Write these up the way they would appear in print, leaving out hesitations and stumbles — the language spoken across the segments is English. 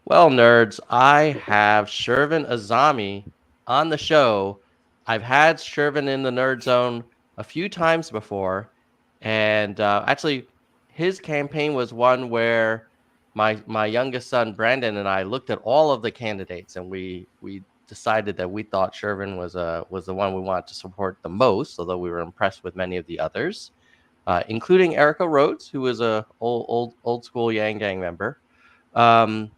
Well, nerds, I have Shervin Aazami on the show. I've had Shervin in the Nerd Zone a few times before, and actually, his campaign was one where my youngest son Brandon and I looked at all of the candidates, and we decided that we thought Shervin was the one we wanted to support the most, although we were impressed with many of the others, including Erica Rhodes, who was a old school Yang Gang member. Um,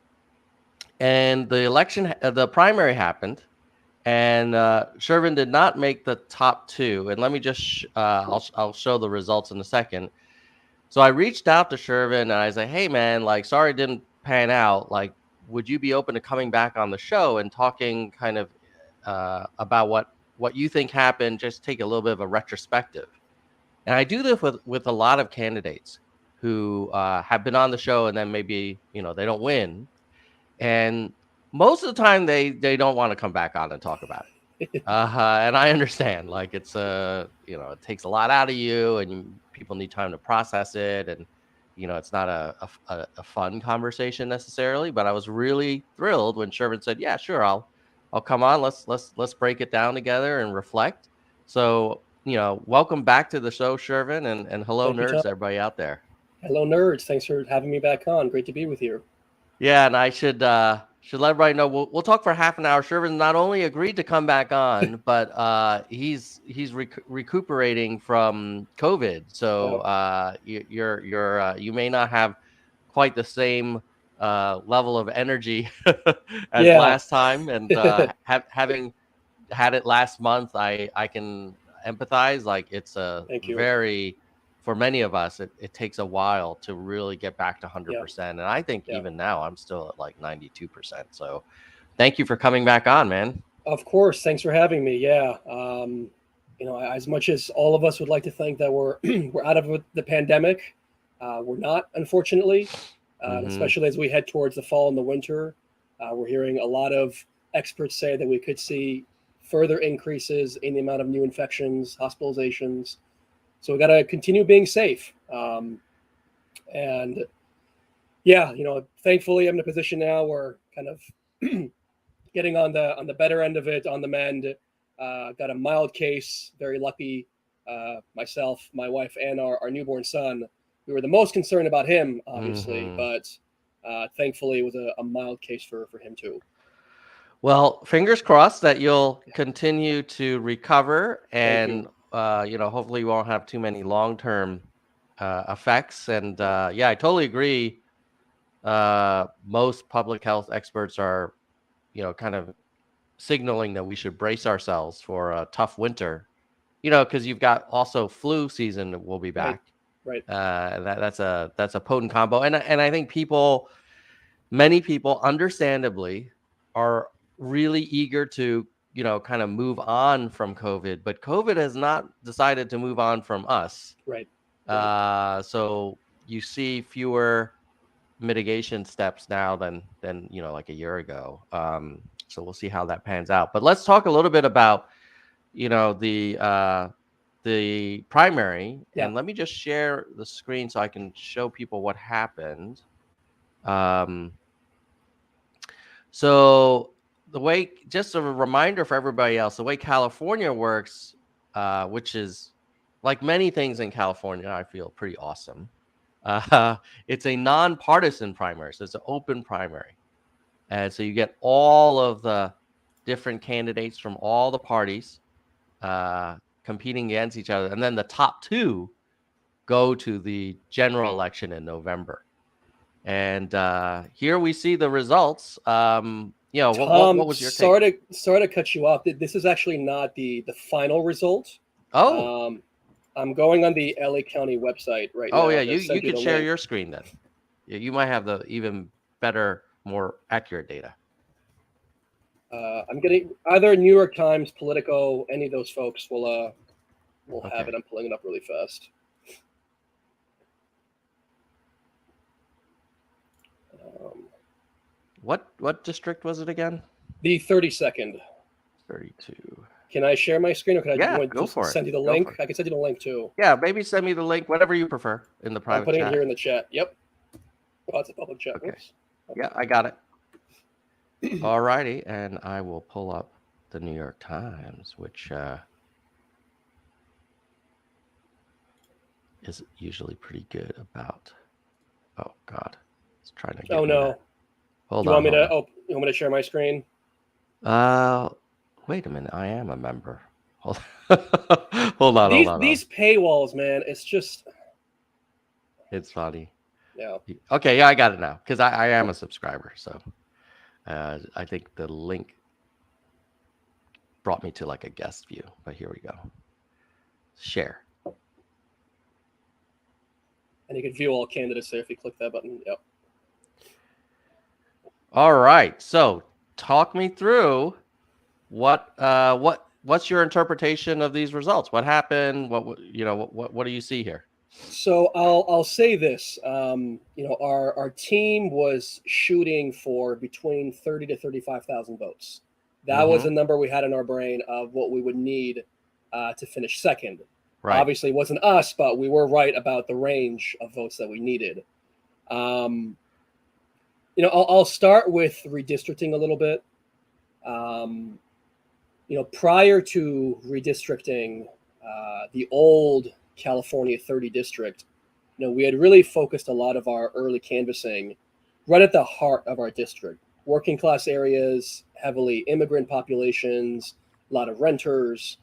and the primary happened, and Shervin did not make the top two. And let me just, I'll show the results in a second. So I reached out to Shervin and I said, "Hey man, like, sorry it didn't pan out. Like, would you be open to coming back on the show and talking kind of about what you think happened? Just take a little bit of a retrospective." And I do this with a lot of candidates who have been on the show and then maybe they don't win, and most of the time they don't want to come back on and talk about it. And I understand, like, it's it takes a lot out of you, and people need time to process it, and it's not a fun conversation necessarily. But I was really thrilled when Shervin said, "Yeah, sure, I'll come on. Let's break it down together and reflect." So welcome back to the show, Shervin, and hello, Thank you, Tom. nerds, everybody out there. Hello, nerds. Thanks for having me back on. Great to be with you. Yeah, and I should let everybody know we'll talk for half an hour. Shervin not only agreed to come back on, but he's recuperating from COVID. So Yep. you may not have quite the same level of energy as Yeah. last time, and having had it last month, I can empathize. Like, it's a Thank you. very, for many of us, it takes a while to really get back to Yeah. 100%. And I think Yeah. even now I'm still at like 92%. So thank you for coming back on, man. Of course. Thanks for having me. Yeah. As much as all of us would like to think that we're we're out of the pandemic, we're not, unfortunately. Mm-hmm. Especially as we head towards the fall and the winter, we're hearing a lot of experts say that we could see further increases in the amount of new infections, hospitalizations. So we got to continue being safe. And yeah, thankfully I'm in a position now where kind of getting on the better end of it, on the mend. Got a mild case. Very lucky. Myself, my wife, and our newborn son. We were the most concerned about him, obviously, Mm-hmm. but thankfully it was a mild case for him too. Well, fingers crossed that you'll continue to recover, Thank you. and hopefully you won't have too many long-term effects. And Yeah. yeah, I totally agree. Most public health experts are, kind of signaling that we should brace ourselves for a tough winter, because you've got also flu season will be Right. back. Right. That's a potent combo, and I think many people, understandably, are really eager to kind of move on from COVID, but COVID has not decided to move on from us. Right. Right. So you see fewer mitigation steps now than like a year ago. So we'll see how that pans out. But let's talk a little bit about you know the uh, the primary, Yeah. and let me just share the screen so I can show people what happened. Um, so the way, just a reminder for everybody else, the way California works, which is like many things in California, I feel pretty awesome. Uh, it's a nonpartisan primary, so it's an open primary. And so you get all of the different candidates from all the parties uh, competing against each other. And then the top two go to the general election in November. And here we see the results. What Tom, was your take? sorry to cut you off. This is actually not the final result. Oh, Um, I'm going on the LA County website right oh now yeah, to you send you could the share link. your screen then. You might have the even better, more accurate data. I'm getting either New York Times, Politico, any of those folks will have Okay. it. I'm pulling it up really fast. Um, What district was it again? the 32nd. 32. Can I share my screen, or can I Yeah, want to go just for it. send you the Go link? for it. I can send you the link too. Yeah, maybe send me the link, whatever you prefer, in the I'm private putting it chat. here in the chat. Yep. Oh, it's a public chat. Okay. Whoops. Yeah, I got it. All righty, and I will pull up the New York Times, which is usually pretty good about. Oh God, it's trying to Oh get me to. no. Hold You want on, me hold to? on. Oh, you want me to share my screen? Uh, Wait a minute. I am a member. Hold, hold on, hold on, hold on. These paywalls, man. It's just It's funny. yeah. Okay, yeah, I got it now because I am a subscriber. So I think the link brought me to like a guest view. But here we go. Share. And you can view all candidates there if you click that button. Yep. All right. So talk me through what's your interpretation of these results? What happened? What do you see here? So I'll say this. Our team was shooting for between 30 to 35,000 votes. That was the Mm-hmm. number we had in our brain of what we would need to finish second. Right. Obviously, it wasn't us, but we were right about the range of votes that we needed. Um, I'll start with redistricting a little bit. Um, Prior to redistricting, the old California 30 district, we had really focused a lot of our early canvassing right at the heart of our district, working class areas, heavily immigrant populations, a lot of renters.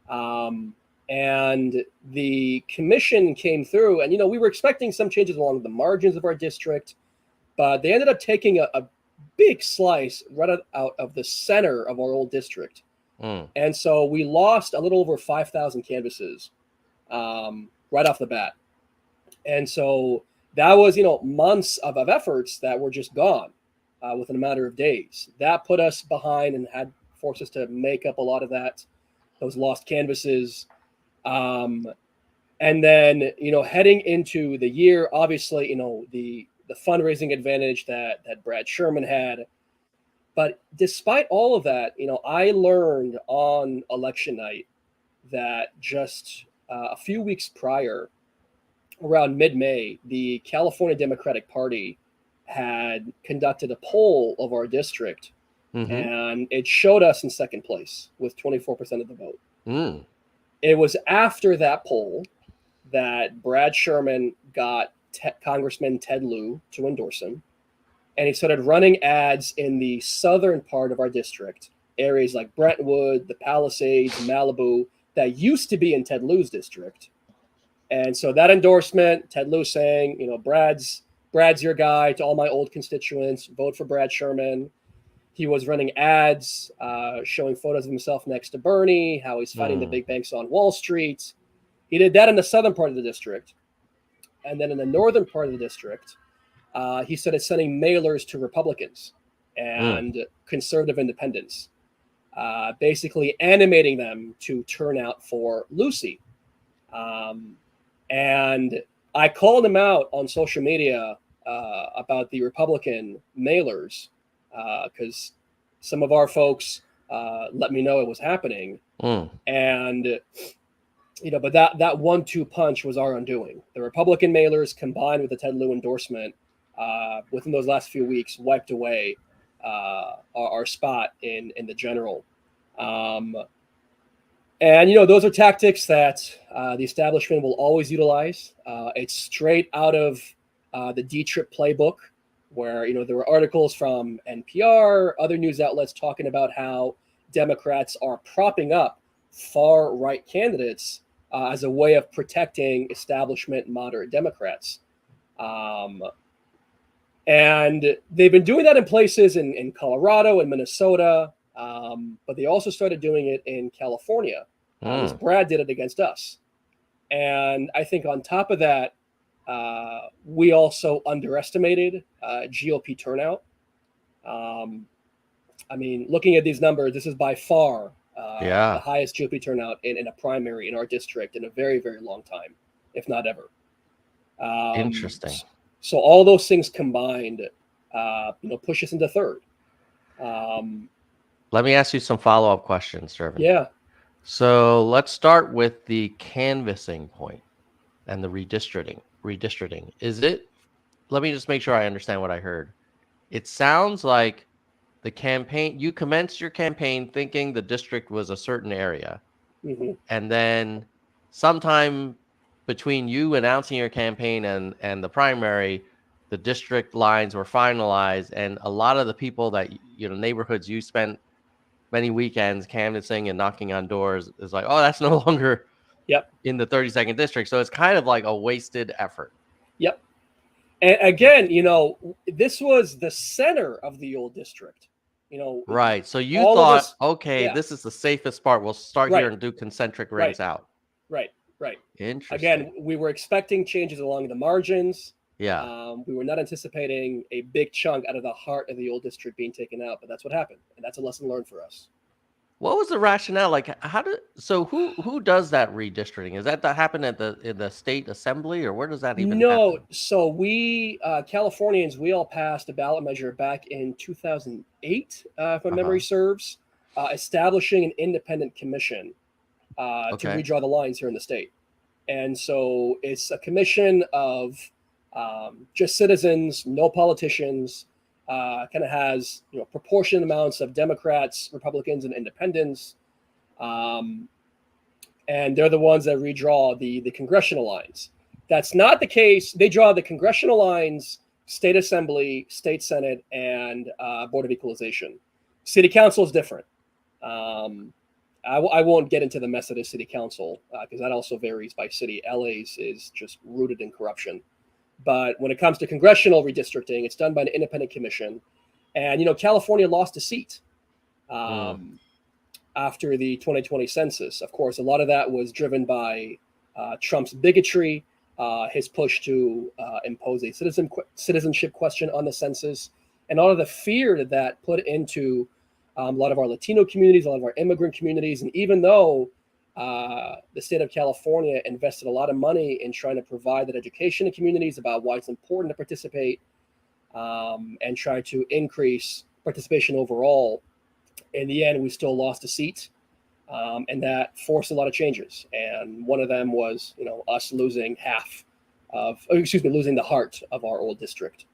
Um, and the commission came through, and we were expecting some changes along the margins of our district, but they ended up taking a big slice right out of the center of our old district. Mm. And so we lost a little over 5,000 canvases right off the bat. And so that was, months of efforts that were just gone within a matter of days. That put us behind and had forced us to make up a lot of those lost canvases. Um, and then, heading into the year, obviously, the fundraising advantage that Brad Sherman had. But despite all of that, I learned on election night that just a few weeks prior, around mid-May, the California Democratic Party had conducted a poll of our district, Mm-hmm. and it showed us in second place with 24% of the vote. Mm. It was after that poll that Brad Sherman got Congressman Ted Lieu to endorse him, and he started running ads in the southern part of our district, areas like Brentwood, the Palisades, Malibu, that used to be in Ted Lieu's district. And so that endorsement, Ted Lieu saying, Brad's your guy to all my old constituents, vote for Brad Sherman. He was running ads showing photos of himself next to Bernie, how he's fighting the Mm. big banks on Wall Street. He did that in the southern part of the district. And then in the northern part of the district, he started sending mailers to Republicans Mm. and conservative independents, basically animating them to turn out for Lucy. Um, and I called him out on social media about the Republican mailers because some of our folks let me know it was happening. Mm. And but that 1-2 punch was our undoing. The Republican mailers combined with the Ted Lieu endorsement within those last few weeks wiped away our spot in the general. And those are tactics that the establishment will always utilize. It's straight out of the D-Trip playbook, where there were articles from NPR, other news outlets talking about how Democrats are propping up far-right candidates as a way of protecting establishment moderate Democrats. Um, and they've been doing that in places in Colorado and Minnesota, but they also started doing it in California. As Mm. Brad did it against us. And I think on top of that, we also underestimated GOP turnout. Looking at these numbers, this is by far the Yeah. highest GOP turnout in a primary in our district in a very, very long time, if not ever. Um, Interesting. so all those things combined, push us into third. Let me ask you some follow-up questions, Shervin. Yeah. So let's start with the canvassing point and the redistricting. Redistricting. Is it? Let me just make sure I understand what I heard. It sounds like the campaign, you commenced your campaign thinking the district was a certain area. Mm-hmm. And then sometime between you announcing your campaign and the primary, the district lines were finalized. And a lot of the people that, neighborhoods you spent many weekends canvassing and knocking on doors is like, oh, that's no longer Yep. in the 32nd district. So it's kind of like a wasted effort. Yep. And again, this was the center of the old district. Right. So you All of thought, us. okay, Yeah. this is the safest part. We'll start here Right. and do concentric Right. rings out. Right. Right. Interesting. Again, we were expecting changes along the margins. Yeah. We were not anticipating a big chunk out of the heart of the old district being taken out, but that's what happened, and that's a lesson learned for us. What was the rationale? Like, who does that redistricting? Is that happen in the state assembly, or where does that even No, happen? so we Californians, we all passed a ballot measure back in 2008, if my memory Uh-huh. serves, establishing an independent commission to Okay. redraw the lines here in the state. And so it's a commission of just citizens, no politicians. Kind of has proportionate amounts of Democrats, Republicans, and Independents, um, and they're the ones that redraw the congressional lines. That's not the case. They draw the congressional lines, state assembly, state senate, and board of equalization. City council is different. I won't get into the mess of the city council because that also varies by city. LA's is just rooted in corruption. But when it comes to congressional redistricting, it's done by an independent commission. And, California lost a seat after the 2020 census. Of course, a lot of that was driven by Trump's bigotry, his push to impose a citizenship question on the census, and all of the fear that put into a lot of our Latino communities, a lot of our immigrant communities. And even though the state of California invested a lot of money in trying to provide that education to communities about why it's important to participate and try to increase participation overall, in the end, we still lost a seat. And that forced a lot of changes. And one of them was, us losing losing the heart of our old district.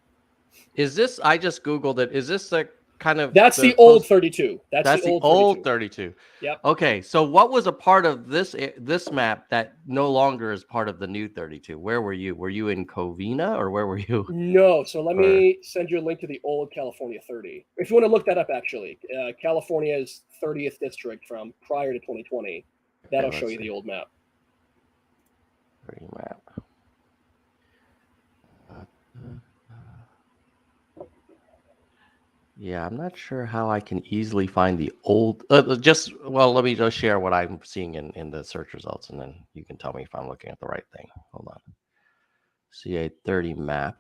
Is this? I just Googled it. Is this the kind of That's the the old close? 32. That's That's the the old old 32. 32. Yep. Okay, so what was a part of this map that no longer is part of the new 32? Where were you? Were you in Covina, or where were you? No, so let Or me send you a link to the old California 30. If you want to look that up, actually, California's 30th district from prior to 2020, that'll show let's you see. the old map. 30 map. Yeah, I'm not sure how I can easily find the old. Let me just share what I'm seeing in the search results, and then you can tell me if I'm looking at the right thing. Hold on. CA 30 map.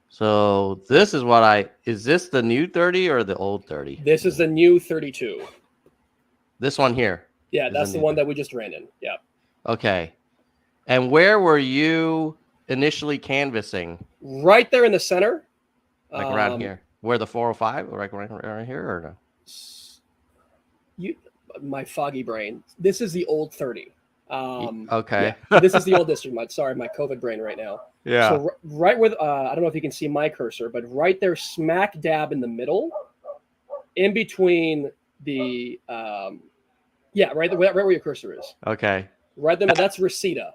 So this is is this the new 30 or the old 30? This is the new 32. This one here. Yeah, that's the one that we just ran in. Yeah. Okay. And where were you initially canvassing? Right there in the center. Like around here, where the 405, right here, or no? My foggy brain. This is the old 30. Okay. Yeah, this is the old district. Sorry, my COVID brain right now. Yeah. So right where I don't know if you can see my cursor, but right there, smack dab in the middle, in between the right where your cursor is. Okay. Right there, that's Reseda.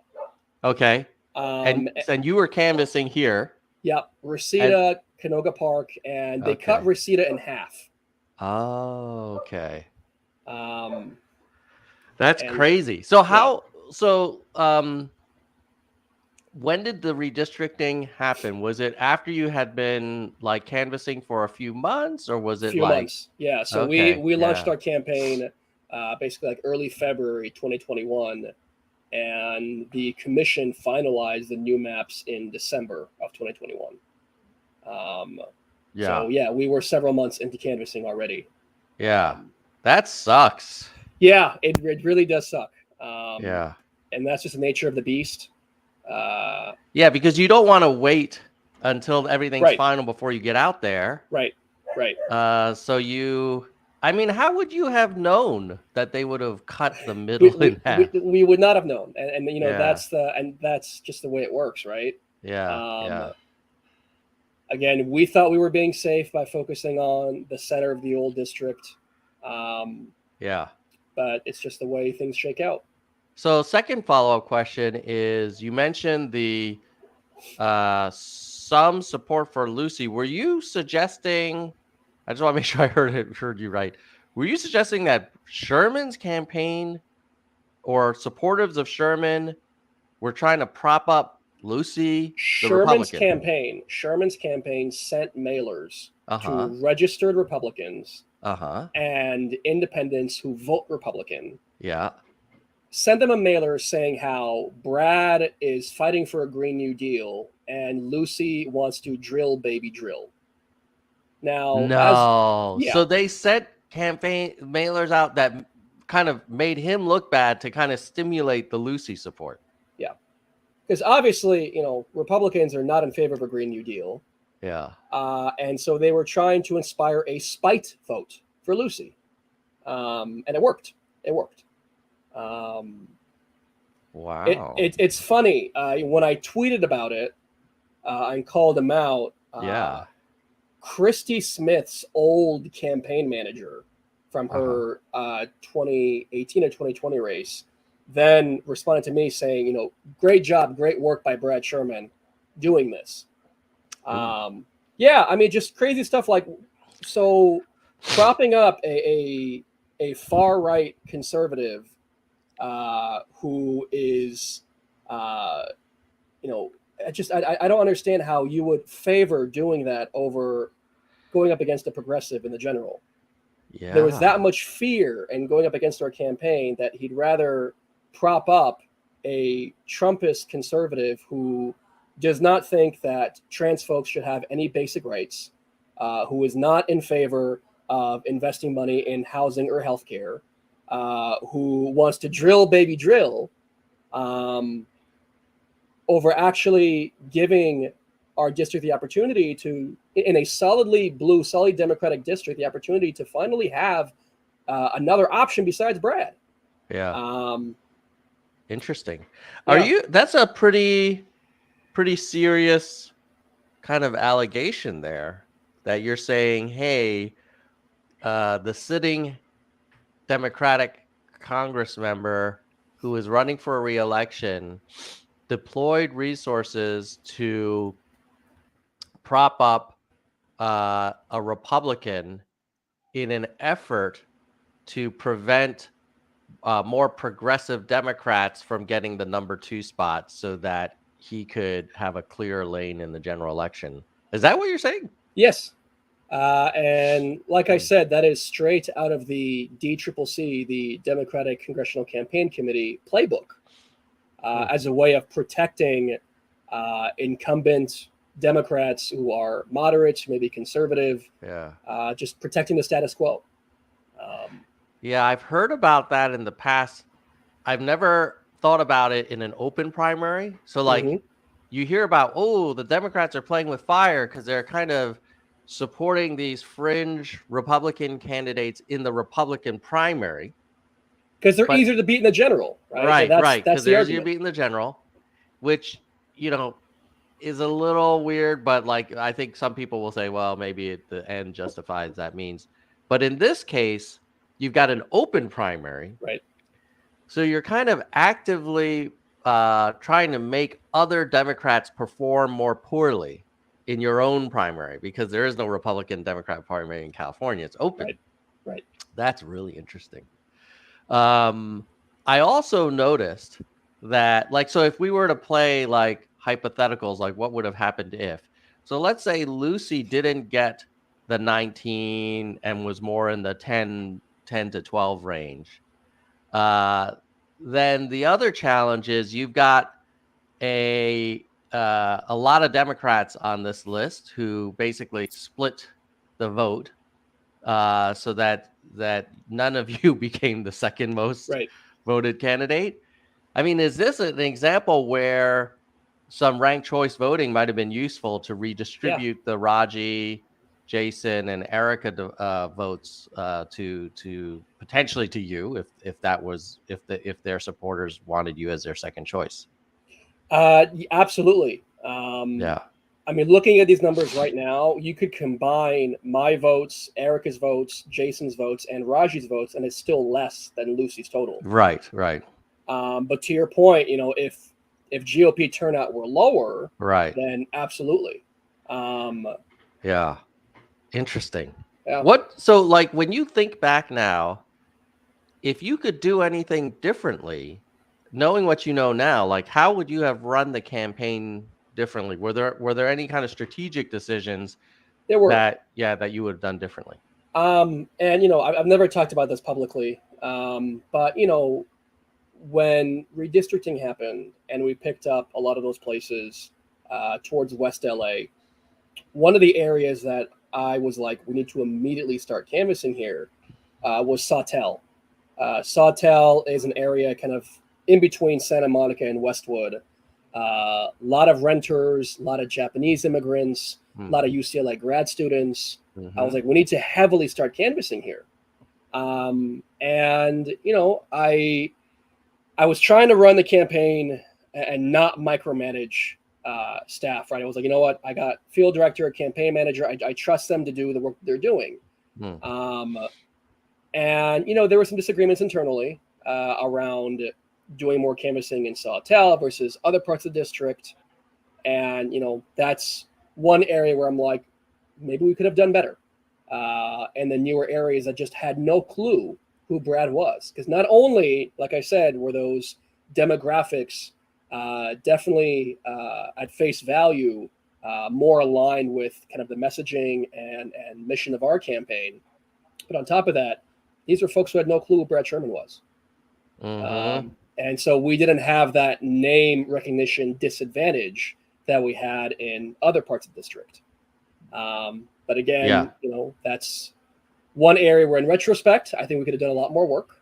Okay. And you were canvassing here. Yep, Reseda, Canoga Park, and they cut Reseda in half. Oh, okay. That's crazy. So when did the redistricting happen? Was it after you had been like canvassing for a few months, or was it months? Yeah. So we launched our campaign basically like early February 2021, and the commission finalized the new maps in December of 2021. So we were several months into canvassing already. Yeah, that sucks. Yeah, it really does suck. And that's just the nature of the beast. Yeah, because you don't want to wait until everything's final before you get out there. Right. So how would you have known that they would have cut the middle in half? We would not have known, and that's just the way it works, right? Yeah. Again, we thought we were being safe by focusing on the center of the old district, Yeah. but it's just the way things shake out. So second follow-up question is, you mentioned the some support for Lucy. Were you suggesting, I just want to make sure I heard you right. Were you suggesting that Sherman's campaign or supporters of Sherman were trying to prop up Lucy, the Republican? Sherman's campaign sent mailers Uh-huh. to registered Republicans Uh-huh. and independents who vote Republican. Yeah. Send them a mailer saying how Brad is fighting for a Green New Deal and Lucy wants to drill baby drill. Now, No. yeah, So they sent campaign mailers out that kind of made him look bad to kind of stimulate the Lucy support. yeah, because obviously, Republicans are not in favor of a Green New Deal. Yeah. And so they were trying to inspire a spite vote for Lucy. And it worked. It worked. Wow. It's funny. When I tweeted about it and called him out, Yeah. Christy Smith's old campaign manager from her 2018 or 2020 race then responded to me saying, great job, great work by Brad Sherman doing this. Yeah, I mean, just crazy stuff like, so propping up a far right conservative who is, I don't understand how you would favor doing that over going up against a progressive in the general. Yeah. There was that much fear in going up against our campaign that he'd rather prop up a Trumpist conservative who does not think that trans folks should have any basic rights, who is not in favor of investing money in housing or healthcare, who wants to drill baby drill, over actually giving our district the opportunity to, in a solidly blue, solid Democratic district, the opportunity to finally have another option besides Brad. Yeah. Interesting. Yeah. That's a pretty serious kind of allegation there, that you're saying, hey, the sitting Democratic Congress member who is running for a re-election deployed resources to prop up a Republican in an effort to prevent more progressive Democrats from getting the number 2 spot so that he could have a clear lane in the general election. Is that what you're saying? Yes. And like I said, that is straight out of the DCCC, the Democratic Congressional Campaign Committee playbook, as a way of protecting incumbent Democrats who are moderates, maybe conservative, just protecting the status quo. Yeah, I've heard about that in the past. I've never thought about it in an open primary. So like you hear about, the Democrats are playing with fire because they're kind of supporting these fringe Republican candidates in the Republican primary. Because they're easier to beat in the general, right? Right. That's the argument. You're beating the general, which, is a little weird, but like, I think some people will say, well, maybe the end justifies that means. But in this case, you've got an open primary. Right. So you're kind of actively trying to make other Democrats perform more poorly in your own primary, because there is no Republican Democrat primary in California. It's open. Right. That's really interesting. I also noticed that, like, so if we were to play like hypotheticals, like what would have happened if, so let's say Lucy didn't get the 19 and was more in the 10 to 12 range. Then the other challenge is you've got a lot of Democrats on this list who basically split the vote, so that none of you became the second most voted candidate. I mean, is this an example where some ranked choice voting might have been useful to redistribute the Raji, Jason, and Erica votes to potentially to you, if their supporters wanted you as their second choice? Absolutely. Yeah. I mean, looking at these numbers right now, you could combine my votes, Erica's votes, Jason's votes, and Raji's votes, and it's still less than Lucy's total. Right, right, But to your point, if GOP turnout were lower, right. then absolutely. Um, Yeah. Interesting. yeah, So like when you think back now, if you could do anything differently, knowing what you know now, like how would you have run the campaign differently? Were there any kind of strategic decisions there were. that you would have done differently? And I've never talked about this publicly, but when redistricting happened and we picked up a lot of those places towards West LA, one of the areas that I was like, we need to immediately start canvassing here was Sawtell. Sawtell is an area kind of in between Santa Monica and Westwood. A lot of renters, a lot of Japanese immigrants, a lot of UCLA grad students. I was like, we need to heavily start canvassing here. And I was trying to run the campaign and not micromanage staff, right? I was like, you know what? I got field director, a campaign manager. I trust them to do the work they're doing. And there were some disagreements internally around doing more canvassing in Sawtell versus other parts of the district. And that's one area where I'm like, maybe we could have done better. And the newer areas that just had no clue who Brad was, because not only, like I said, were those demographics definitely at face value more aligned with kind of the messaging and mission of our campaign, but on top of that, these were folks who had no clue who Brad Sherman was. And so we didn't have that name recognition disadvantage that we had in other parts of the district. But again, that's one area where in retrospect, I think we could have done a lot more work.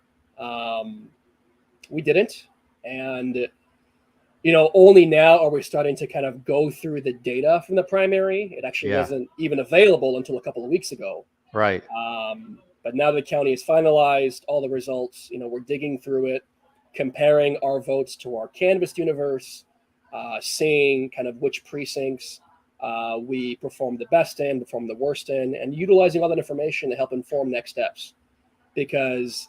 We didn't. And, only now are we starting to kind of go through the data from the primary. It actually wasn't even available until a couple of weeks ago. Right. But now the county has finalized all the results. We're digging through it, comparing our votes to our canvassed universe, seeing kind of which precincts we performed the best in, performed the worst in, and utilizing all that information to help inform next steps. Because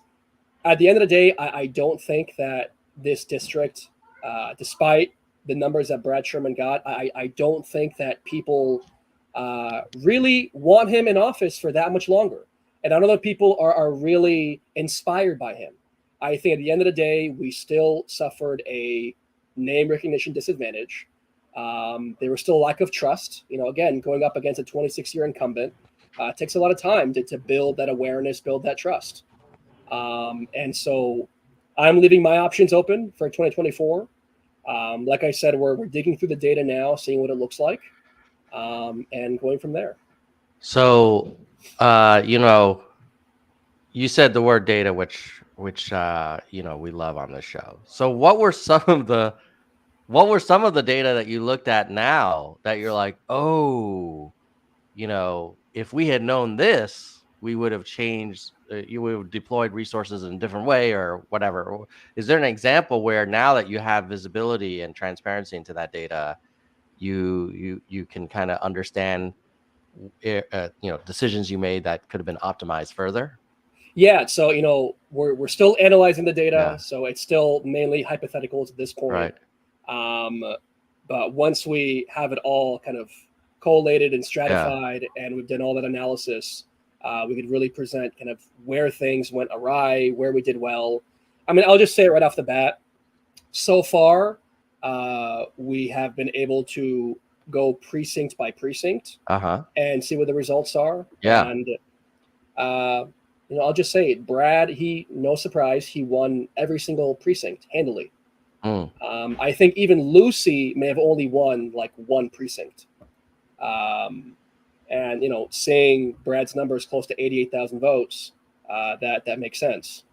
at the end of the day, I don't think that this district, despite the numbers that Brad Sherman got, I don't think that people really want him in office for that much longer. And I don't know if people are really inspired by him. I think at the end of the day, we still suffered a name recognition disadvantage. There was still a lack of trust. Again, going up against a 26-year incumbent takes a lot of time to build that awareness, build that trust. And so I'm leaving my options open for 2024. Like I said, we're digging through the data now, seeing what it looks like, and going from there. So, you said the word data, which we love on this show. So what were some of the data that you looked at now that you're like, oh, if we had known this, we would have changed, you would have deployed resources in a different way or whatever. Is there an example where now that you have visibility and transparency into that data, you can kind of understand, decisions you made that could have been optimized further? Yeah, so we're still analyzing the data, so it's still mainly hypotheticals at this point. Right. But once we have it all kind of collated and stratified, and we've done all that analysis, we could really present kind of where things went awry, where we did well. I mean, I'll just say it right off the bat. So far, we have been able to go precinct by precinct and see what the results are. Yeah. And I'll just say it. Brad, no surprise, he won every single precinct handily. I think even Lucy may have only won like one precinct. And seeing Brad's numbers close to 88,000 votes, that makes sense.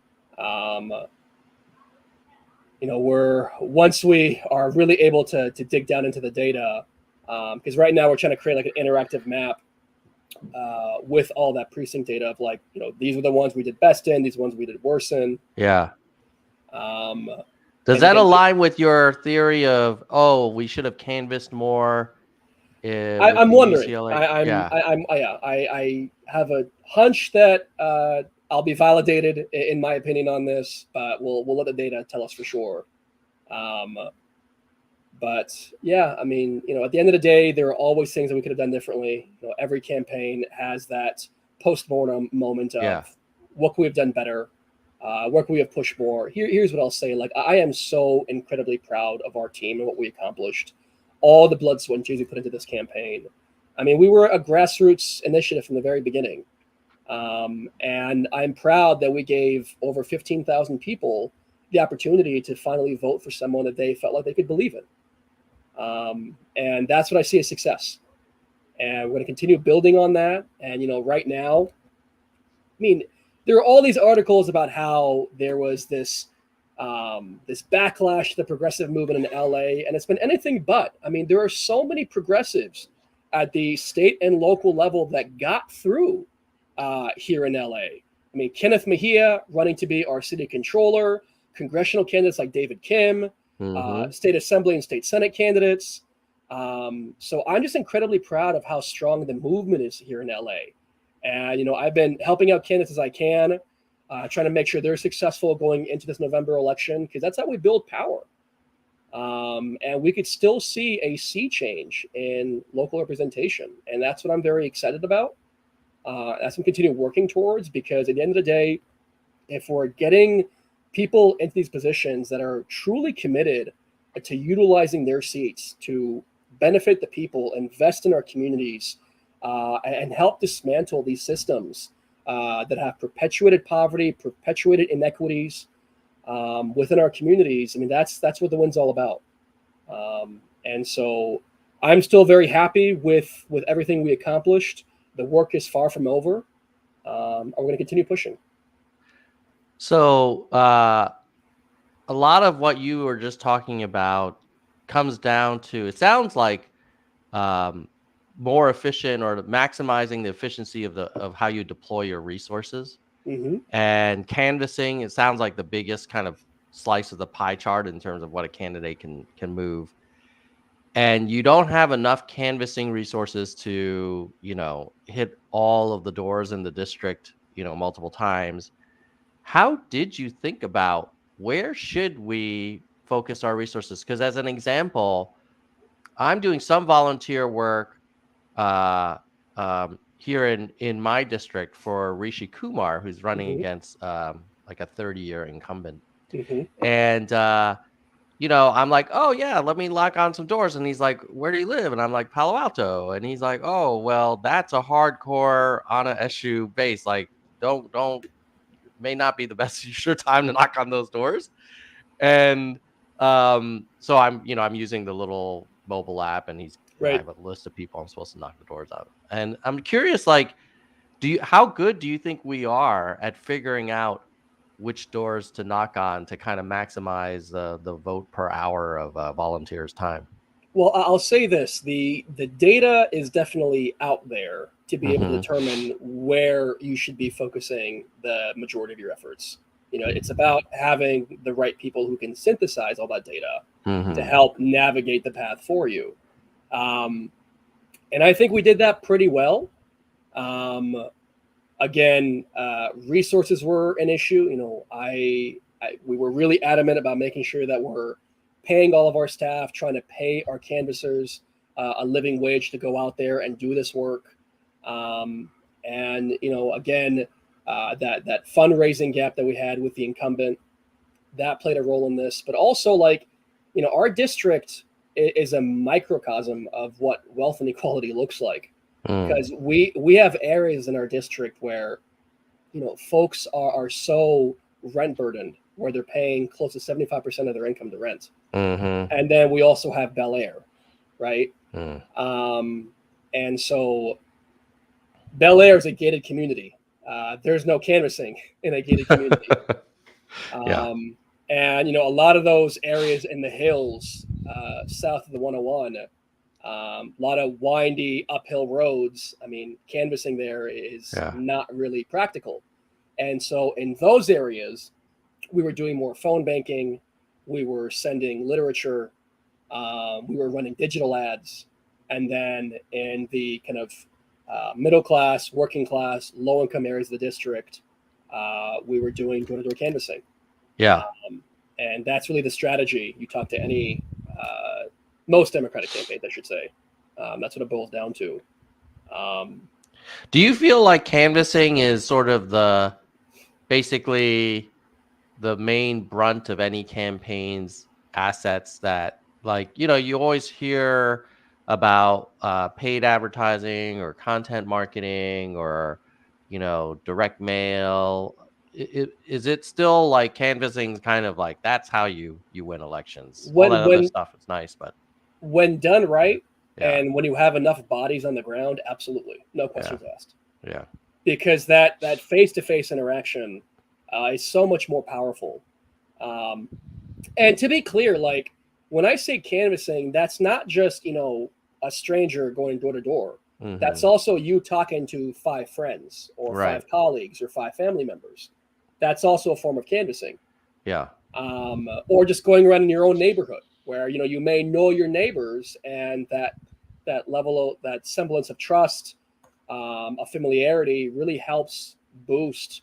Once we are really able to dig down into the data, because right now we're trying to create like an interactive map with all that precinct data of like, these are the ones we did best in, these ones we did worse in. Yeah. Does that align with your theory of, we should have canvassed more with I'm the wondering. UCLA? Yeah. I have a hunch that I'll be validated in my opinion on this, but we'll let the data tell us for sure. Um, but yeah, I mean, at the end of the day, there are always things that we could have done differently. Every campaign has that post-mortem moment Yeah. of what could we have done better, where could we have pushed more. Here's what I'll say: like, I am so incredibly proud of our team and what we accomplished, all the blood, sweat, and tears we put into this campaign. I mean, we were a grassroots initiative from the very beginning, and I'm proud that we gave over 15,000 people the opportunity to finally vote for someone that they felt like they could believe in. And that's what I see as success. And we're going to continue building on that. And, right now, I mean, there are all these articles about how there was this backlash to the progressive movement in LA, and it's been anything but. I mean, there are so many progressives at the state and local level that got through here in LA. I mean, Kenneth Mejia running to be our city controller, congressional candidates like David Kim, Mm-hmm. state assembly and state senate candidates. So I'm just incredibly proud of how strong the movement is here in LA. And, I've been helping out candidates as I can, trying to make sure they're successful going into this November election, because that's how we build power. And we could still see a sea change in local representation. And that's what I'm very excited about. That's what I'm continue working towards, because at the end of the day, if we're getting people into these positions that are truly committed to utilizing their seats to benefit the people, invest in our communities, and help dismantle these systems that have perpetuated poverty, perpetuated inequities within our communities. I mean, that's what the win's all about. And so I'm still very happy with everything we accomplished. The work is far from over. And we're going to continue pushing. So a lot of what you were just talking about comes down to, it sounds like, um, more efficient, or maximizing the efficiency of how you deploy your resources. Mm-hmm. And canvassing, it sounds like the biggest kind of slice of the pie chart in terms of what a candidate can move. And you don't have enough canvassing resources to, hit all of the doors in the district, multiple times. How did you think about where should we focus our resources? Because as an example, I'm doing some volunteer work uh, here in my district for Rishi Kumar, who's running Mm-hmm. against like a 30-year incumbent. Mm-hmm. And I'm like, oh yeah, let me lock on some doors. And he's like, where do you live? And I'm like, Palo Alto. And he's like, oh well, that's a hardcore on a SU base. Like, don't may not be the best sure time to knock on those doors. And so I'm using the little mobile app, and I Right. have a list of people I'm supposed to knock the doors out. And I'm curious, like, how good do you think we are at figuring out which doors to knock on to kind of maximize the vote per hour of volunteers' time? Well, I'll say this: the data is definitely out there to be able to Mm-hmm. determine where you should be focusing the majority of your efforts. It's about having the right people who can synthesize all that data to Mm-hmm. help navigate the path for you. Um, and I think we did that pretty well. Um, Again, resources were an issue. We were really adamant about making sure that we're paying all of our staff, trying to pay our canvassers a living wage to go out there and do this work. And again, that fundraising gap that we had with the incumbent, that played a role in this. But also, like, our district is a microcosm of what wealth inequality looks like, Mm. because we have areas in our district where folks are so rent burdened, where they're paying close to 75% of their income to rent. Mm-hmm. And then we also have Bel Air, right? Mm. um, and so Bel Air is a gated community. There's no canvassing in a gated community. Yeah. And a lot of those areas in the hills south of the 101, a lot of windy uphill roads. I mean, canvassing there is Yeah. not really practical. And so in those areas, we were doing more phone banking. We were sending literature. We were running digital ads. And then in the kind of middle class, working class, low income areas of the district, we were doing door to door canvassing. Yeah. And that's really the strategy. You talk to any, most Democratic campaigns, I should say. That's what it boils down to. Do you feel like canvassing is sort of basically the main brunt of any campaign's assets that, like, you always hear about paid advertising or content marketing or, direct mail. Is it still like canvassing kind of like that's how you win elections? All when that other when stuff is nice, but when done right, yeah, and when you have enough bodies on the ground, absolutely, no yeah, questions asked. yeah. Because that face to face interaction is so much more powerful. Um, and to be clear, like when I say canvassing, that's not just a stranger going door to door. That's Mm-hmm. also you talking to 5 friends or Right. 5 colleagues or 5 family members. That's also a form of canvassing. Yeah. Or just going around in your own neighborhood where you may know your neighbors, and that level of that semblance of trust, of familiarity really helps boost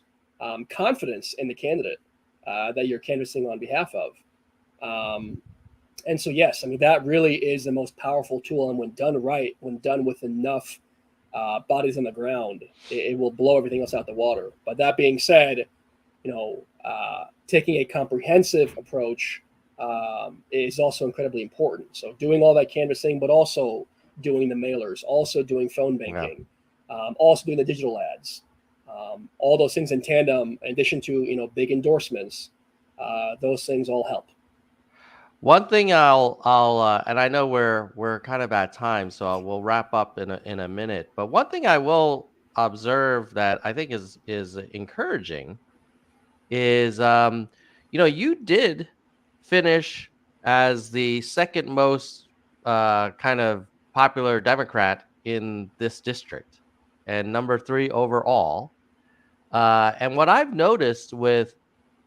confidence in the candidate that you're canvassing on behalf of. Um, and so, yes, I mean, that really is the most powerful tool. And when done right, when done with enough bodies on the ground, it will blow everything else out the water. But that being said, taking a comprehensive approach is also incredibly important. So doing all that canvassing, but also doing the mailers, also doing phone Yeah. banking, also doing the digital ads, all those things in tandem, in addition to big endorsements, those things all help. One thing and I know we're kind of at time, so we'll wrap up in a minute. But one thing I will observe that I think is encouraging is, you did finish as the second most kind of popular Democrat in this district, and number 3 overall. And what I've noticed with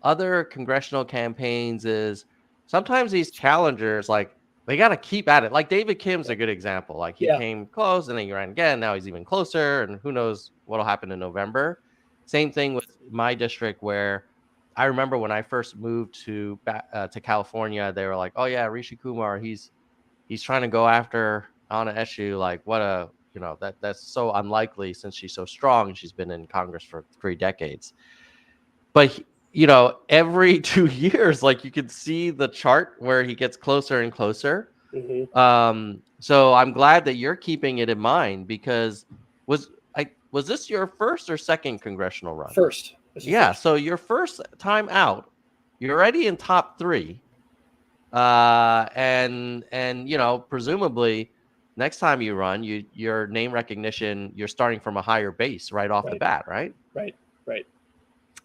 other congressional campaigns is sometimes these challengers, like, they got to keep at it. Like David Kim's a good example. Like, he Yeah. came close and then he ran again. Now he's even closer, and who knows what'll happen in November. Same thing with my district, where I remember when I first moved to California, they were like, "Oh yeah, Rishi Kumar, he's trying to go after Anna Eshoo. Like, what a that's so unlikely since she's so strong. She's been in Congress for 3 decades." But every 2 years, like, you can see the chart where he gets closer and closer. Hmm. So I'm glad that you're keeping it in mind, because was this your first or second congressional run? First, this is Yeah, first. so your first time out, you're already in top 3. And presumably next time you run, your name recognition, you're starting from a higher base right off the Right, bat, right? right, right.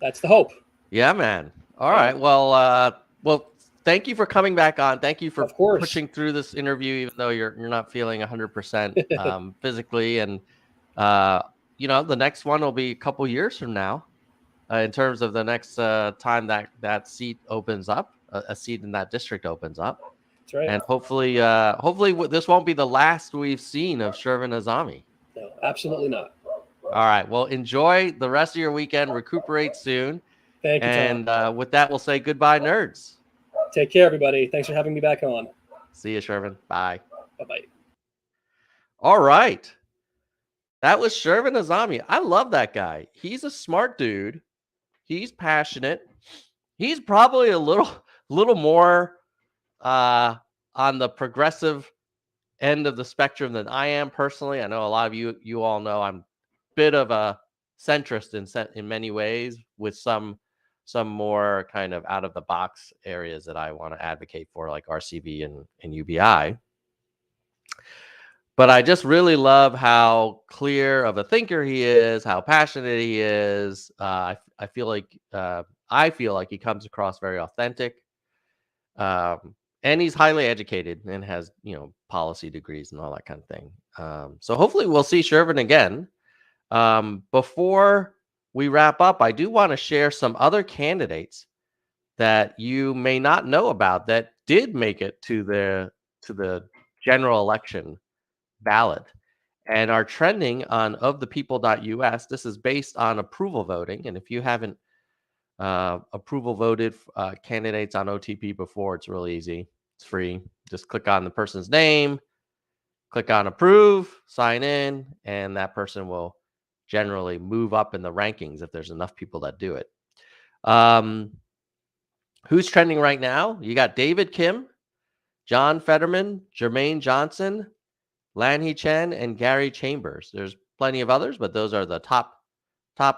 That's the hope. Yeah, man. All right. And Well, thank you for coming back on. Thank you for of course, pushing through this interview, even though you're not feeling 100% physically. And the next one will be a couple years from now, in terms of the next time that seat opens up, a seat in that district opens up, that's right. and hopefully this won't be the last we've seen of Shervin Aazami. No, absolutely not. All right. Well, enjoy the rest of your weekend. Recuperate soon. Thank you, Tom. And with that, we'll say goodbye, nerds. Take care, everybody. Thanks for having me back on. See you, Shervin. Bye. Bye bye. All right. That was Shervin Aazami. I love that guy. He's a smart dude. He's passionate. He's probably a little more on the progressive end of the spectrum than I am personally. I know a lot of you all know I'm a bit of a centrist in many ways, with some more kind of out of the box areas that I want to advocate for, like RCV and UBI. But I just really love how clear of a thinker he is, how passionate he is. I feel like he comes across very authentic. And he's highly educated and has policy degrees and all that kind of thing. So hopefully we'll see Shervin again. Before we wrap up, I do want to share some other candidates that you may not know about that did make it to the general election ballot. And our trending on ofthepeople.us, this is based on approval voting. And if you haven't approval voted candidates on OTP before, it's really easy. It's free. Just click on the person's name, click on approve, sign in, and that person will generally move up in the rankings if there's enough people that do it. Who's trending right now? You got David Kim, John Fetterman, Jermaine Johnson, Lanhee Chen, and Gary Chambers. There's plenty of others, but those are the top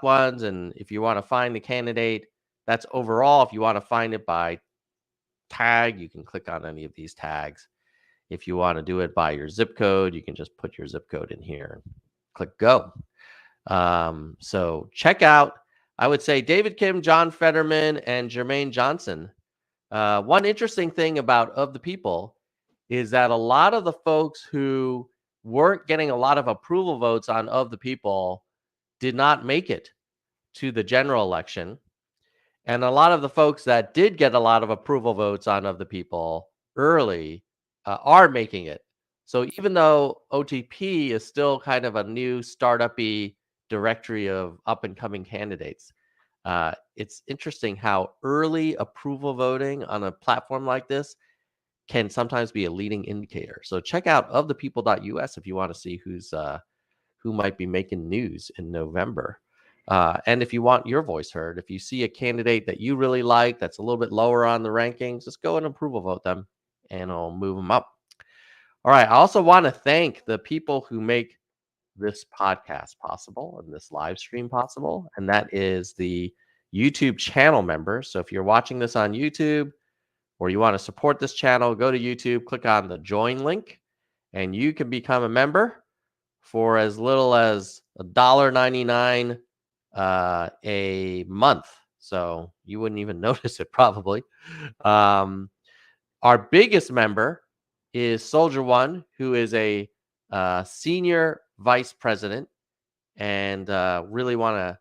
ones. And if you want to find the candidate, that's overall. If you want to find it by tag, you can click on any of these tags. If you want to do it by your zip code, you can just put your zip code in here and click go. So check out, I would say, David Kim, John Fetterman, and Jermaine Johnson. One interesting thing about Of the People is that a lot of the folks who weren't getting a lot of approval votes on Of the People did not make it to the general election. And a lot of the folks that did get a lot of approval votes on Of the People early are making it. So even though OTP is still kind of a new startup-y directory of up-and-coming candidates, it's interesting how early approval voting on a platform like this can sometimes be a leading indicator. So check out ofthepeople.us if you want to see who might be making news in November. And if you want your voice heard, if you see a candidate that you really like that's a little bit lower on the rankings, just go and approval vote them and I'll move them up. All right. I also want to thank the people who make this podcast possible and this live stream possible, and that is the YouTube channel members. So if you're watching this on YouTube or you want to support this channel, go to YouTube, click on the join link, and you can become a member for as little as $1.99 a month. So you wouldn't even notice it probably. Our biggest member is Soldier One, who is a senior vice president, and really want to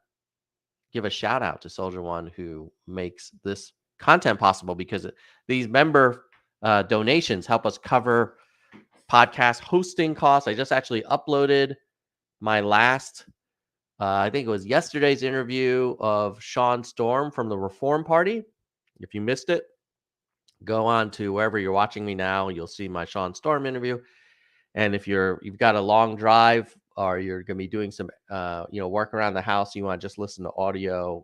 give a shout out to Soldier One, who makes this content possible, because these member donations help us cover podcast hosting costs. I just actually uploaded my last, I think it was yesterday's interview of Sean Storm from the Reform Party. If you missed it, go on to wherever you're watching me now. You'll see my Sean Storm interview. And if you've got a long drive or you're going to be doing some, work around the house, you want to just listen to audio,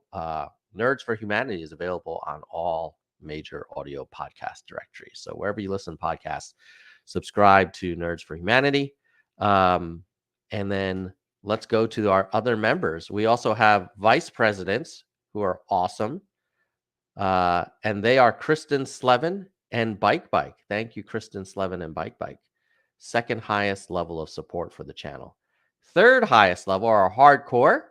Nerds for Humanity is available on all major audio podcast directories. So wherever you listen to podcasts, subscribe to Nerds for Humanity. And then let's go to our other members. We also have vice presidents who are awesome. And they are Kristen Slevin and Bike. Thank you, Kristen Slevin and Bike. Second highest level of support for the channel. Third highest level are hardcore.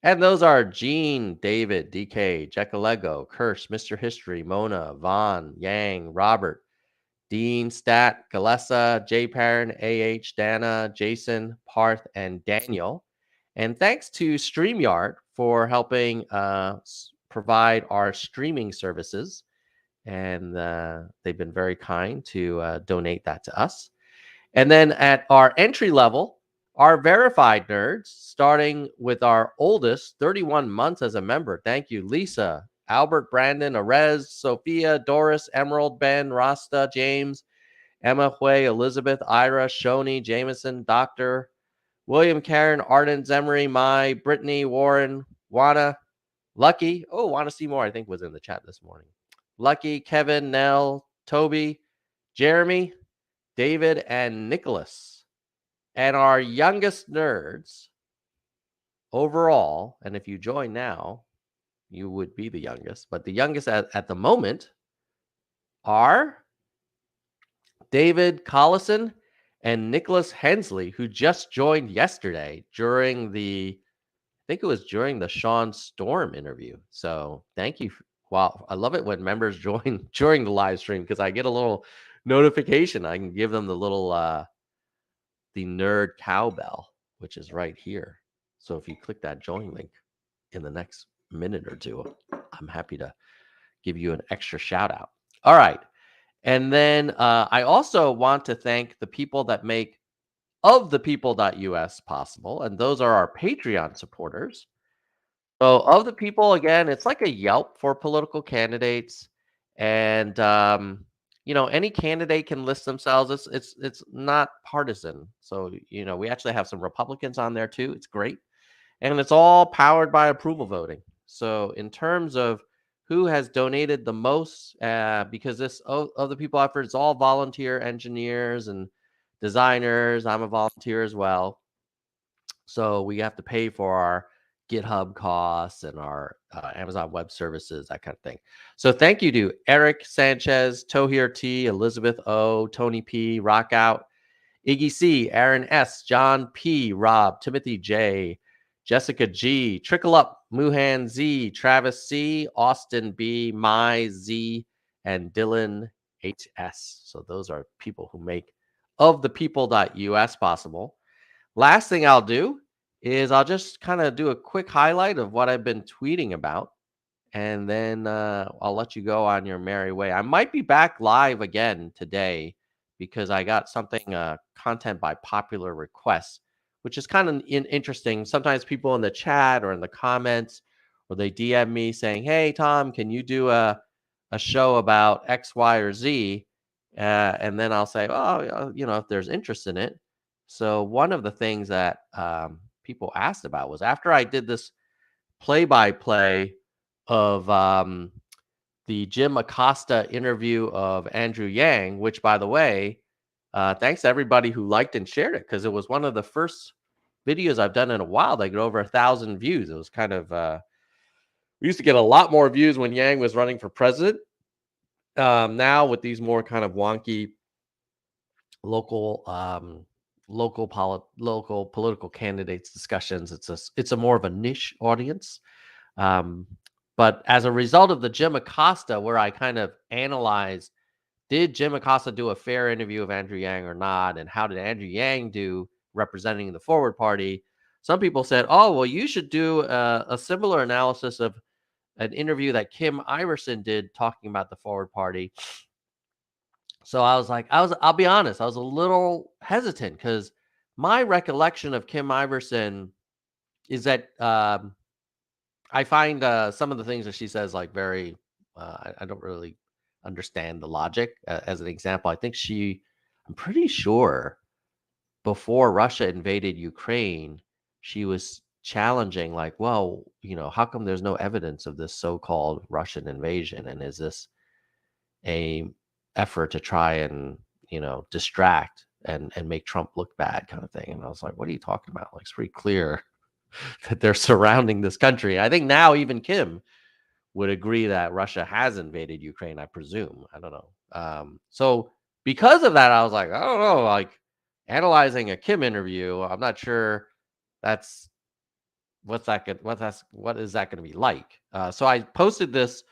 And those are Gene, David, DK, Jekalego, Kirsch, Mr. History, Mona, Vaughn, Yang, Robert, Dean, Stat, Galessa, J Parent, AH, Dana, Jason, Parth, and Daniel. And thanks to StreamYard for helping provide our streaming services. And they've been very kind to donate that to us. And then at our entry level, our verified nerds, starting with our oldest, 31 months as a member. Thank you, Lisa, Albert, Brandon, Arez, Sophia, Doris, Emerald, Ben, Rasta, James, Emma, Hui, Elizabeth, Ira, Shoni, Jameson, Dr. William, Karen, Arden, Zemery, Mai, Brittany, Warren, Wana, Lucky. Oh, Want to See More, I think, was in the chat this morning. Lucky, Kevin, Nell, Toby, Jeremy, David, and Nicholas. And our youngest nerds overall, and if you join now, you would be the youngest, but the youngest at the moment are David Collison and Nicholas Hensley, who just joined yesterday during the Sean Storm interview. So thank you. Wow. I love it when members join during the live stream, because I get a little notification. I can give them the little, the nerd cowbell, which is right here. So if you click that join link in the next minute or two, I'm happy to give you an extra shout out. All right. And then I also want to thank the people that make ofthepeople.us possible, and those are our Patreon supporters. So, of the people, again, it's like a Yelp for political candidates, and any candidate can list themselves. It's not partisan. So, we actually have some Republicans on there too. It's great, and it's all powered by approval voting. So, in terms of who has donated the most, because this of the people effort is all volunteer engineers and designers. I'm a volunteer as well. So we have to pay for our GitHub costs and our Amazon Web Services, that kind of thing. So thank you to Eric Sanchez, Tohir T, Elizabeth O, Tony P, Rockout, Iggy C, Aaron S, John P, Rob, Timothy J, Jessica G, Trickle Up, Muhan Z, Travis C, Austin B, My Z, and Dylan HS. So those are people who make ofthepeople.us possible. Last thing I'll do is I'll just kind of do a quick highlight of what I've been tweeting about, and then I'll let you go on your merry way. I might be back live again today because I got something content by popular request, which is kind of interesting. Sometimes people in the chat or in the comments or they DM me saying, "Hey Tom, can you do a show about X, Y, or Z?" And then I'll say, "Oh, if there's interest in it." So one of the things that people asked about was after I did this play-by-play of the Jim Acosta interview of Andrew Yang, which, by the way, thanks to everybody who liked and shared it, because it was one of the first videos I've done in a while that got over 1,000 views. It was kind of, we used to get a lot more views when Yang was running for president. Now with these more kind of wonky local local political candidates discussions, it's a more of a niche audience. But as a result of the Jim Acosta, where I kind of analyzed, did Jim Acosta do a fair interview of Andrew Yang or not? And how did Andrew Yang do representing the Forward Party? Some people said, oh, well, you should do a similar analysis of an interview that Kim Iverson did talking about the Forward Party. So I was like, I'll be honest, I was a little hesitant because my recollection of Kim Iverson is that I find some of the things that she says like very, I don't really understand the logic. As an example, I think I'm pretty sure before Russia invaded Ukraine, she was challenging like, well, how come there's no evidence of this so-called Russian invasion? And is this a effort to try and, distract and make Trump look bad kind of thing? And I was like, what are you talking about? Like, it's pretty clear that they're surrounding this country. I think now even Kim would agree that Russia has invaded Ukraine, I presume. I don't know. So because of that, I was like, I don't know, like analyzing a Kim interview, I'm not sure that's what is that going to be like? So I posted this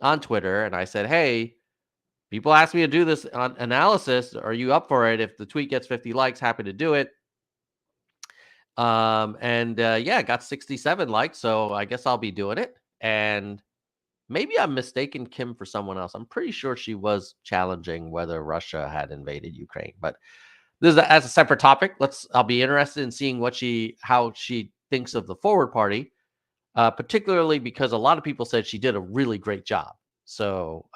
on Twitter and I said, hey, people asked me to do this analysis. Are you up for it? If the tweet gets 50 likes, happy to do it. Yeah, got 67 likes, so I guess I'll be doing it. And maybe I'm mistaken Kim for someone else. I'm pretty sure she was challenging whether Russia had invaded Ukraine, but this is as a separate topic. I'll be interested in seeing how she thinks of the Forward Party, particularly because a lot of people said she did a really great job. So,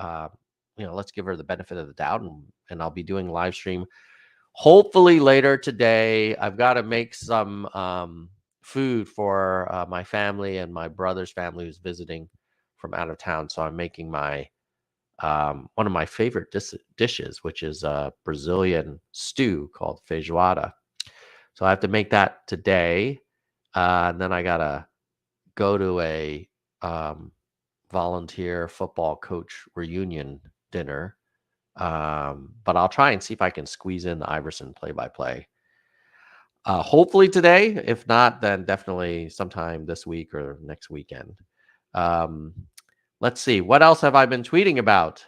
let's give her the benefit of the doubt, and I'll be doing live stream hopefully later today. I've got to make some food for my family and my brother's family who's visiting from out of town. So I'm making my one of my favorite dishes, which is a Brazilian stew called feijoada. So I have to make that today. And then I got to go to a volunteer football coach reunion dinner. But I'll try and see if I can squeeze in the Iverson play-by-play. Hopefully today. If not, then definitely sometime this week or next weekend. Let's see. What else have I been tweeting about?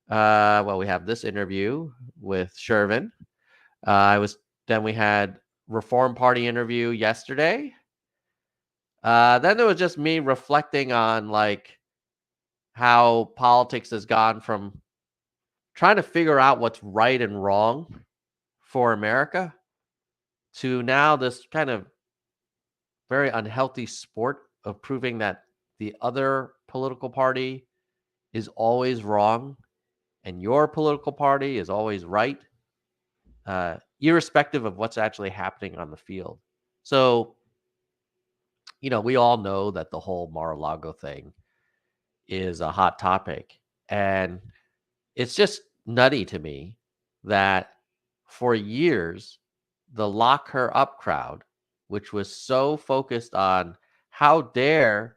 Well, we have this interview with Shervin. Then we had Reform Party interview yesterday. Then there was just me reflecting on like how politics has gone from trying to figure out what's right and wrong for America to now this kind of very unhealthy sport of proving that the other political party is always wrong and your political party is always right, irrespective of what's actually happening on the field. So, we all know that the whole Mar-a-Lago thing is a hot topic. And it's just nutty to me that for years, the lock her up crowd, which was so focused on how dare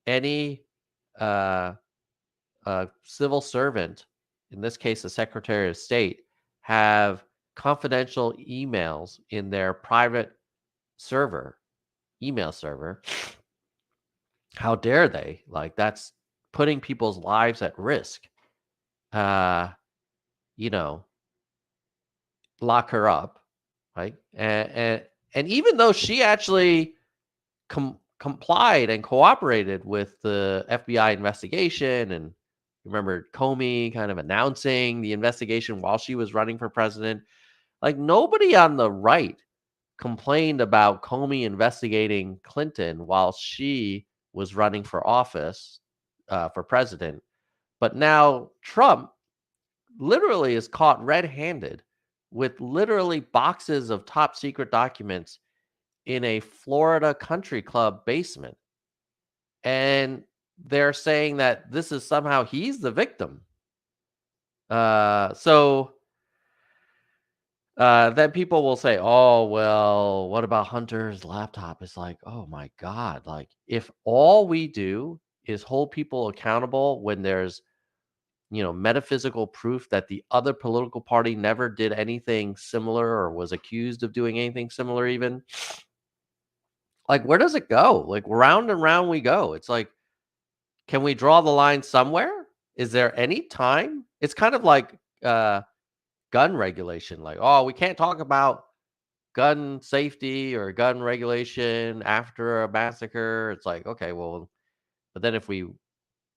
any uh, civil servant, in this case, the Secretary of State, have confidential emails in their private server, email server. How dare they? Like, that's putting people's lives at risk. Uh, you know, lock her up, right? And even though she actually complied and cooperated with the FBI investigation, and remember Comey kind of announcing the investigation while she was running for president, like nobody on the right complained about Comey investigating Clinton while she was running for office, for president. But now Trump literally is caught red-handed with literally boxes of top secret documents in a Florida country club basement. And they're saying that this is somehow he's the victim. So then people will say, oh, well, what about Hunter's laptop? It's like, oh my God. Like, if all we do is hold people accountable when there's metaphysical proof that the other political party never did anything similar or was accused of doing anything similar, even, like, where does it go? Like, round and round we go. It's like, can we draw the line somewhere? Is there any time? It's kind of like gun regulation. Like, oh, we can't talk about gun safety or gun regulation after a massacre. It's like, okay, well, but then if we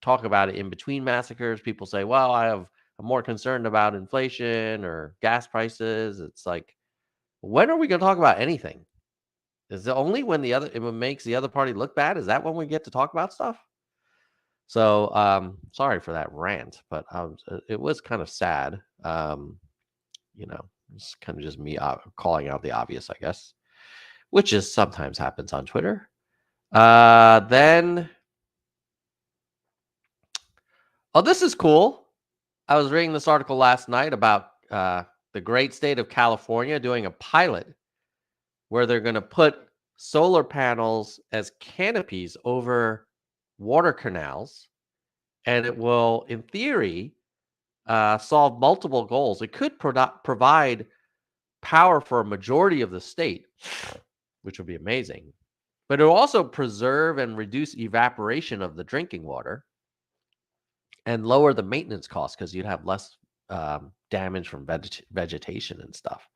talk about it in between massacres, people say, well, I'm more concerned about inflation or gas prices. It's like, when are we going to talk about anything? Is it only when it makes the other party look bad? Is that when we get to talk about stuff? So, sorry for that rant, but it was kind of sad. It's kind of just me calling out the obvious, I guess, which is sometimes happens on Twitter. Then, oh, this is cool. I was reading this article last night about the great state of California doing a pilot where they're going to put solar panels as canopies over water canals, and it will, in theory, solve multiple goals. It could provide power for a majority of the state, which would be amazing. But it will also preserve and reduce evaporation of the drinking water and lower the maintenance costs because you'd have less damage from vegetation and stuff.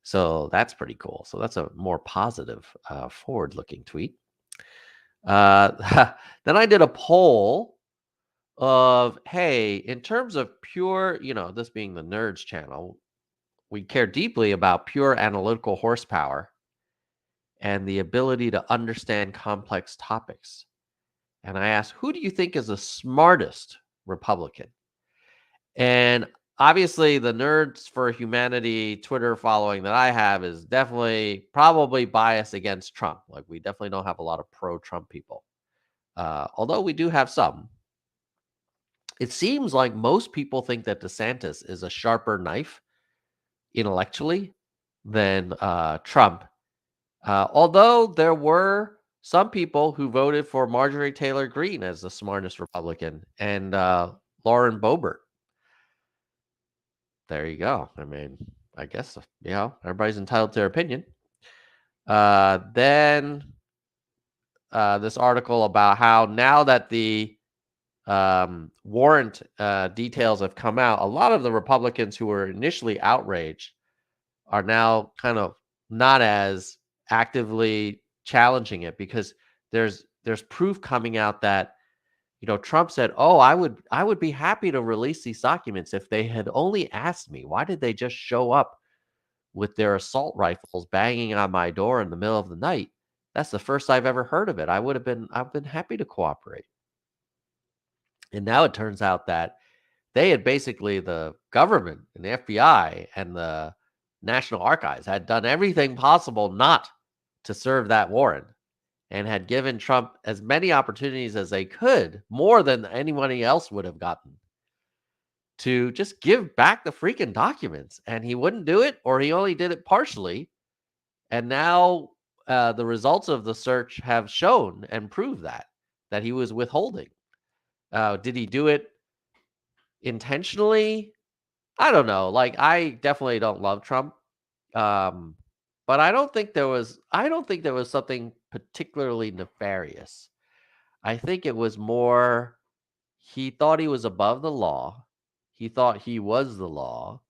So that's pretty cool. So that's a more positive, forward-looking tweet. Then I did a poll of, hey, in terms of pure, this being the Nerds channel, we care deeply about pure analytical horsepower and the ability to understand complex topics. And I asked, who do you think is the smartest Republican? And obviously, the Nerds for Humanity Twitter following that I have is definitely probably biased against Trump. Like, we definitely don't have a lot of pro-Trump people, although we do have some. It seems like most people think that DeSantis is a sharper knife intellectually than Trump. Although there were some people who voted for Marjorie Taylor Greene as the smartest Republican, and Lauren Boebert. There you go. I mean, I guess, everybody's entitled to their opinion. Then this article about how now that the warrant details have come out, a lot of the Republicans who were initially outraged are now kind of not as actively challenging it because there's proof coming out that Trump said, "Oh, I would be happy to release these documents if they had only asked me. Why did they just show up with their assault rifles banging on my door in the middle of the night. That's the first I've ever heard of it. I've been happy to cooperate. And now it turns out that they had basically, the government and the FBI and the National Archives had done everything possible not to serve that warrant, and had given Trump as many opportunities as they could, more than anybody else would have gotten, to just give back the freaking documents. And he wouldn't do it, or he only did it partially. And now the results of the search have shown and proved that he was withholding. Did he do it intentionally? I don't know. Like, I definitely don't love Trump. But I don't think there was something particularly nefarious. I think it was more, he thought he was above the law. He thought he was the law.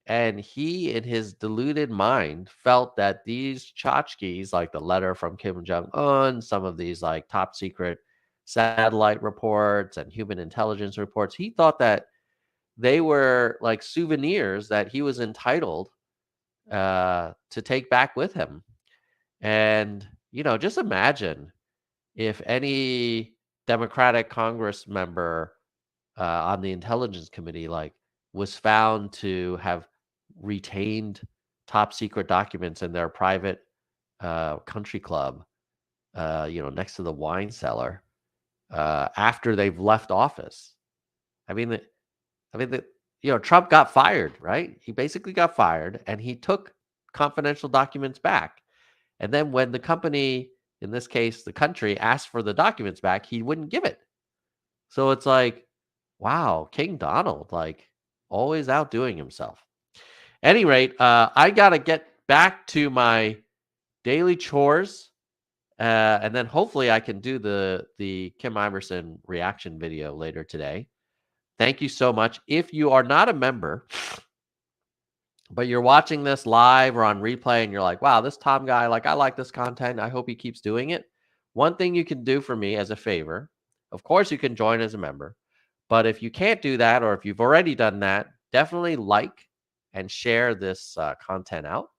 And he, in his deluded mind, felt that these tchotchkes, like the letter from Kim Jong Un, some of these like top secret satellite reports and human intelligence reports, he thought that they were like souvenirs that he was entitled to take back with him. And, just imagine if any Democratic Congress member on the Intelligence Committee, like, was found to have retained top secret documents in their private country club, next to the wine cellar, after they've left office. Trump got fired, right? He basically got fired, and he took confidential documents back. And then when the company, in this case, the country, asked for the documents back, he wouldn't give it. So it's like, wow, King Donald, like, always outdoing himself. Any rate, I got to get back to my daily chores. And then hopefully I can do the Kim Iverson reaction video later today. Thank you so much. If you are not a member, but you're watching this live or on replay and you're like, wow, this Tom guy, like, I like this content, I hope he keeps doing it. One thing you can do for me as a favor, of course, you can join as a member. But if you can't do that, or if you've already done that, definitely like and share this content out.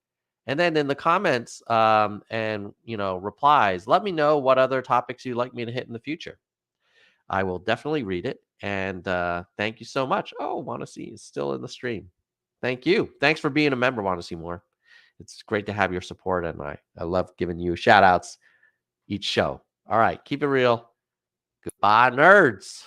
And then in the comments and replies, let me know what other topics you'd like me to hit in the future. I will definitely read it. And thank you so much. Oh, Want to See is still in the stream. Thank you. Thanks for being a member, Want to See More. It's great to have your support, and I love giving you shout outs each show. All right, keep it real. Goodbye, nerds.